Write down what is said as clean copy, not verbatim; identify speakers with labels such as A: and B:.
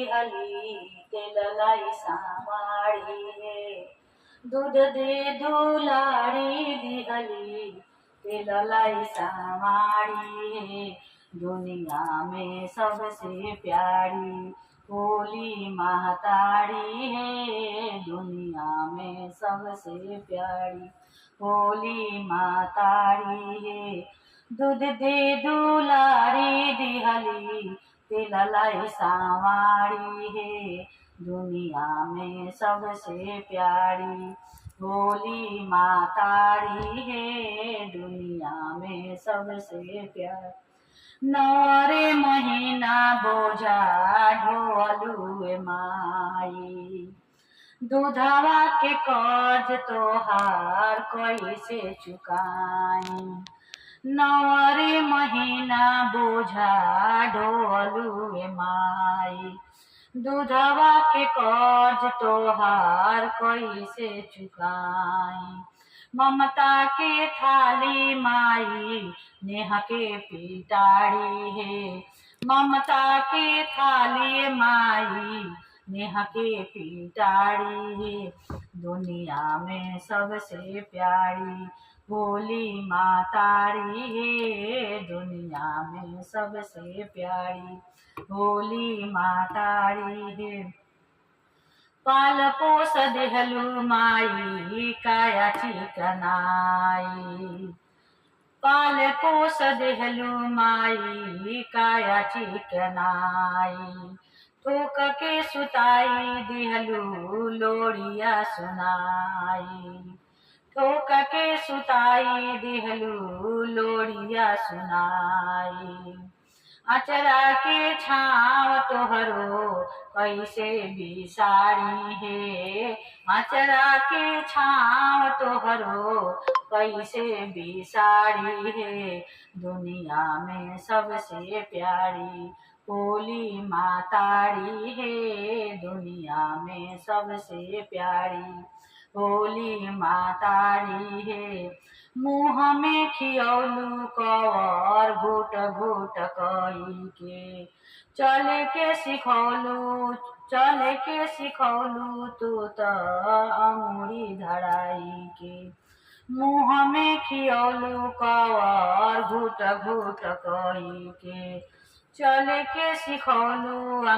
A: दिहली तेललाई सामाड़ी हे। दूध दे दुलारी दिहली तेललाई सामाड़ी हे। दुनिया में सबसे प्यारी भोली महतारी है। दुनिया में सबसे प्यारी भोली महतारी है। दूध दे दुलारी दिहली तेललाई सावाड़ी है। दुनिया में सबसे प्यारी भोली महतारी है। दुनिया में सबसे प्यारी नवरे महीना बोझा ढोलुए माई। दूधवा के कर्ज तोहार कैसे चुकाई। नवरे महीना बोझा ढोलुए माई। दूधवा के कर्ज तोहार कैसे चुकाई। ममता के थाली माई नेह के पिटारी है। ममता के थाली माई नेह के पिटारी है। दुनिया में सबसे प्यारी भोली मातारी है। दुनिया में सबसे प्यारी भोली मातारी है। पाल पोस देहलु माई काया चिकनाई। पाल पोस देहलु माई काया चिकनाई। थोक के सुताई देहलु लोरिया सुनाई। थोक के सुताई देहलु लोरिया सुनाई। अचरा के छाव तोहरो कैसे बिसारी है। अचरा के छाव तोहरो कैसे बिसारी है। दुनिया में सबसे प्यारी भोली मातारी है। दुनिया में सबसे प्यारी भोली मातारी है। मुँह में खियौलू कवर घुट घुट कई के। चले के सिखौलू तू त अंगुरी धराई के। मुँह में खियौलू कवर घुट घुट कई के। चले के सिखौलू